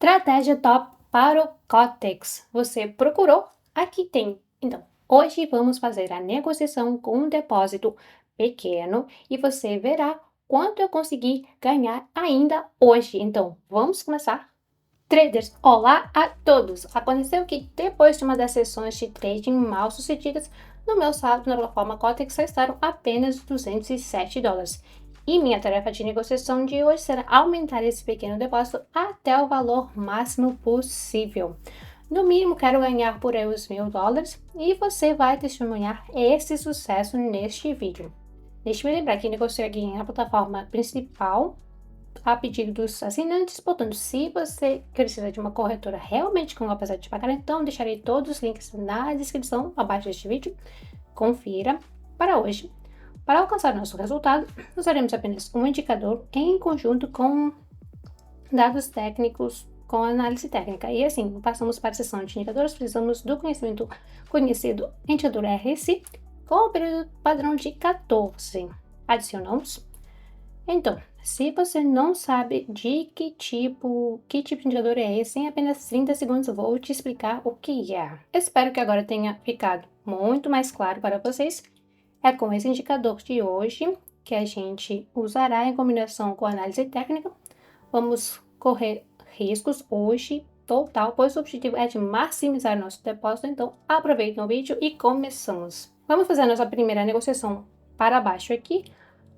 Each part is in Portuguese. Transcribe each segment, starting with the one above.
Estratégia top para o Cotex. Você procurou? Aqui tem. Então, hoje vamos fazer a negociação com um depósito pequeno e você verá quanto eu consegui ganhar ainda hoje. Então, vamos começar? Traders, olá a todos! Aconteceu que depois de uma das sessões de trading mal sucedidas, no meu saldo na plataforma Cotex restaram apenas $207. E minha tarefa de negociação de hoje será aumentar esse pequeno depósito até o valor máximo possível. No mínimo, quero ganhar por aí os $1.000 e você vai testemunhar esse sucesso neste vídeo. Deixe-me lembrar que negociei aqui na plataforma principal a pedido dos assinantes. Portanto, se você precisa de uma corretora realmente com capacidade de pagar, então deixarei todos os links na descrição abaixo deste vídeo. Confira. Para hoje, para alcançar nosso resultado, usaremos apenas um indicador em conjunto com dados técnicos com análise técnica. E assim, passamos para a seção de indicadores, precisamos do conhecimento conhecido indicador RSI com o período padrão de 14. Adicionamos. Então, se você não sabe de que tipo de indicador é esse, em apenas 30 segundos eu vou te explicar o que é. Espero que agora tenha ficado muito mais claro para vocês. É com esse indicador de hoje que a gente usará em combinação com a análise técnica. Vamos correr riscos hoje total, pois o objetivo é de maximizar nosso depósito. Então, aproveitem o vídeo e começamos. Vamos fazer a nossa primeira negociação para baixo aqui.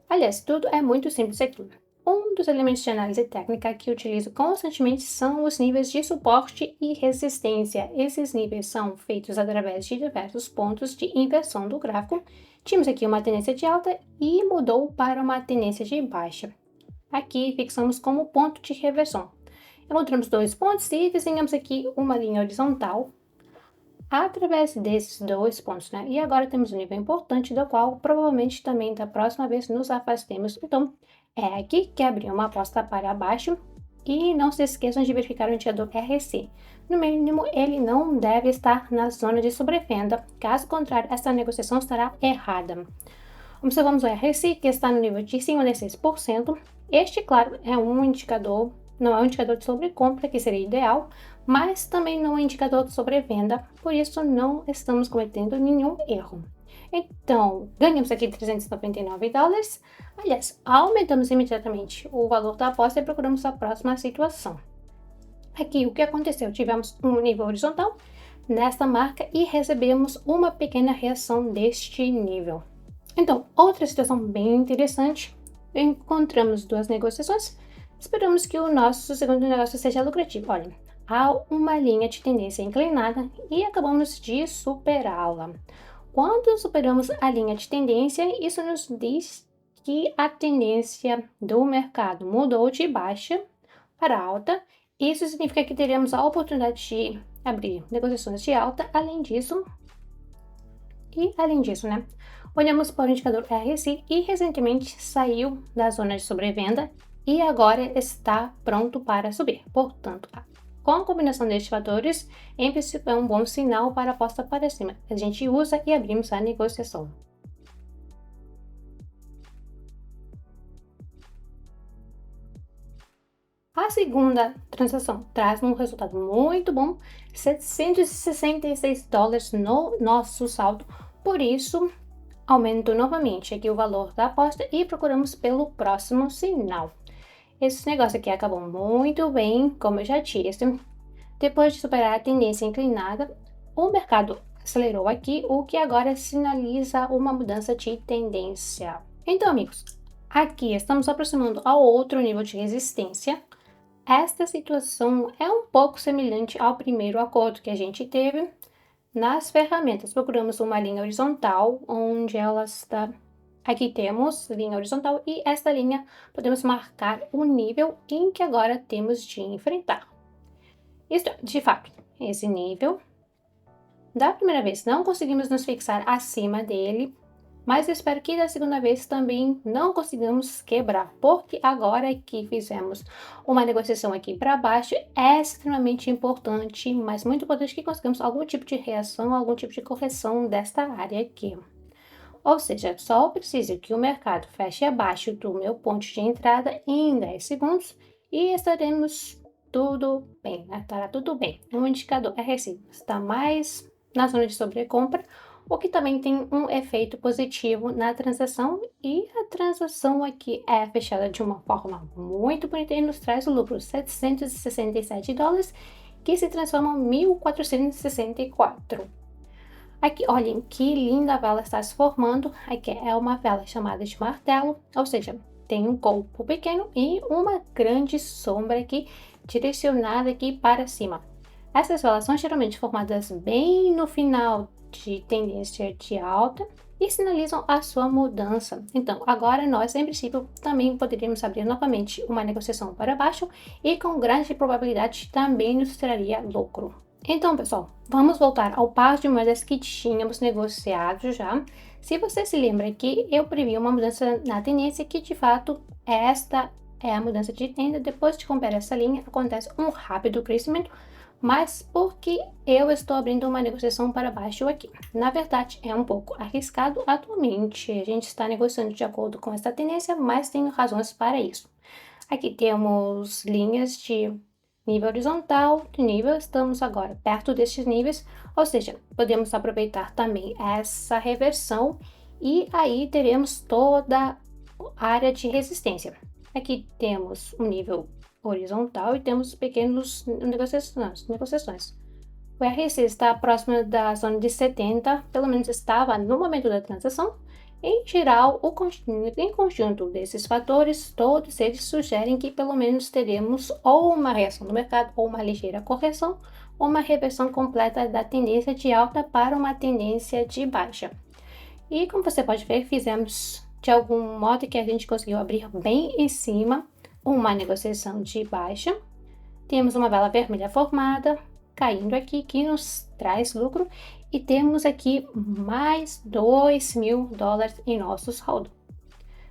Aliás, tudo é muito simples aqui. Um dos elementos de análise técnica que utilizo constantemente são os níveis de suporte e resistência. Esses níveis são feitos através de diversos pontos de inversão do gráfico. Tínhamos aqui uma tendência de alta e mudou para uma tendência de baixa. Aqui fixamos como ponto de reversão. Encontramos dois pontos e desenhamos aqui uma linha horizontal através desses dois pontos, né? E agora temos um nível importante do qual provavelmente também da próxima vez nos afastemos. Então, é aqui que abrir uma aposta para baixo e não se esqueçam de verificar o indicador RSI. No mínimo, ele não deve estar na zona de sobrevenda, caso contrário, essa negociação estará errada. Observamos o RSI, que está no nível de 56%. Este, claro, é um indicador, não é um indicador de sobrecompra, que seria ideal, mas também não é um indicador de sobrevenda, por isso não estamos cometendo nenhum erro. Então, ganhamos aqui $399. Aliás, aumentamos imediatamente o valor da aposta e procuramos a próxima situação. Aqui, o que aconteceu? Tivemos um nível horizontal nesta marca e recebemos uma pequena reação deste nível. Então, outra situação bem interessante, encontramos duas negociações, esperamos que o nosso segundo negócio seja lucrativo. Olha, há uma linha de tendência inclinada e acabamos de superá-la. Quando superamos a linha de tendência, isso nos diz que a tendência do mercado mudou de baixa para alta. Isso significa que teremos a oportunidade de abrir negociações de alta. Além disso, né? Olhamos para o indicador RSI e recentemente saiu da zona de sobrevenda e agora está pronto para subir. Portanto, com a combinação destes fatores, em princípio é um bom sinal para a aposta para cima. A gente usa e abrimos a negociação. A segunda transação traz um resultado muito bom, $766 no nosso saldo. Por isso, aumento novamente aqui o valor da aposta e procuramos pelo próximo sinal. Esse negócio aqui acabou muito bem, como eu já disse. Depois de superar a tendência inclinada, o mercado acelerou aqui, o que agora sinaliza uma mudança de tendência. Então, amigos, aqui estamos aproximando ao outro nível de resistência. Esta situação é um pouco semelhante ao primeiro acordo que a gente teve. Nas ferramentas, procuramos uma linha horizontal, onde ela está... Aqui temos linha horizontal e esta linha podemos marcar o nível em que agora temos de enfrentar. Isto, de fato, esse nível. Da primeira vez não conseguimos nos fixar acima dele, mas espero que da segunda vez também não consigamos quebrar, porque agora que fizemos uma negociação aqui para baixo, é extremamente importante, mas muito importante que consigamos algum tipo de reação, algum tipo de correção desta área aqui. Ou seja, só preciso que o mercado feche abaixo do meu ponto de entrada em 10 segundos e estaremos tudo bem, né? Estará tudo bem. O indicador RSI está mais na zona de sobrecompra, o que também tem um efeito positivo na transação, e a transação aqui é fechada de uma forma muito bonita e nos traz o lucro $767, que se transforma em 1.464. Aqui, olhem que linda vela está se formando. Aqui é uma vela chamada de martelo, ou seja, tem um corpo pequeno e uma grande sombra aqui direcionada aqui para cima. Essas velas são geralmente formadas bem no final de tendência de alta e sinalizam a sua mudança. Então, agora nós, em princípio, também poderíamos abrir novamente uma negociação para baixo e com grande probabilidade também nos traria lucro. Então, pessoal, vamos voltar ao par de moedas que tínhamos negociado já. Se você se lembra que eu previ uma mudança na tendência, que de fato esta é a mudança de tenda. Depois de comprar essa linha, acontece um rápido crescimento, mas porque eu estou abrindo uma negociação para baixo aqui. Na verdade, é um pouco arriscado atualmente. A gente está negociando de acordo com essa tendência, mas tenho razões para isso. Aqui temos linhas de nível horizontal, de nível, estamos agora perto destes níveis, ou seja, podemos aproveitar também essa reversão e aí teremos toda a área de resistência. Aqui temos um nível horizontal e temos pequenos negociações. O RSI está próximo da zona de 70, pelo menos estava no momento da transação. Em geral, em conjunto desses fatores, todos eles sugerem que pelo menos teremos ou uma reação do mercado, ou uma ligeira correção, ou uma reversão completa da tendência de alta para uma tendência de baixa. E como você pode ver, fizemos de algum modo que a gente conseguiu abrir bem em cima uma negociação de baixa. Temos uma vela vermelha formada, caindo aqui, que nos traz lucro, e temos aqui mais $2.000 em nosso saldo.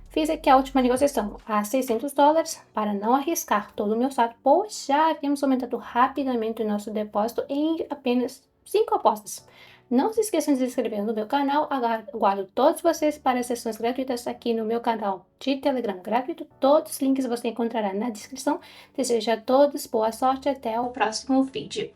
Fiz aqui a última negociação a $600 para não arriscar todo o meu saldo, pois já havíamos aumentado rapidamente o nosso depósito em apenas 5 apostas. Não se esqueçam de se inscrever no meu canal. Aguardo todos vocês para as sessões gratuitas aqui no meu canal de Telegram gratuito. Todos os links você encontrará na descrição. Desejo a todos boa sorte, até o próximo vídeo.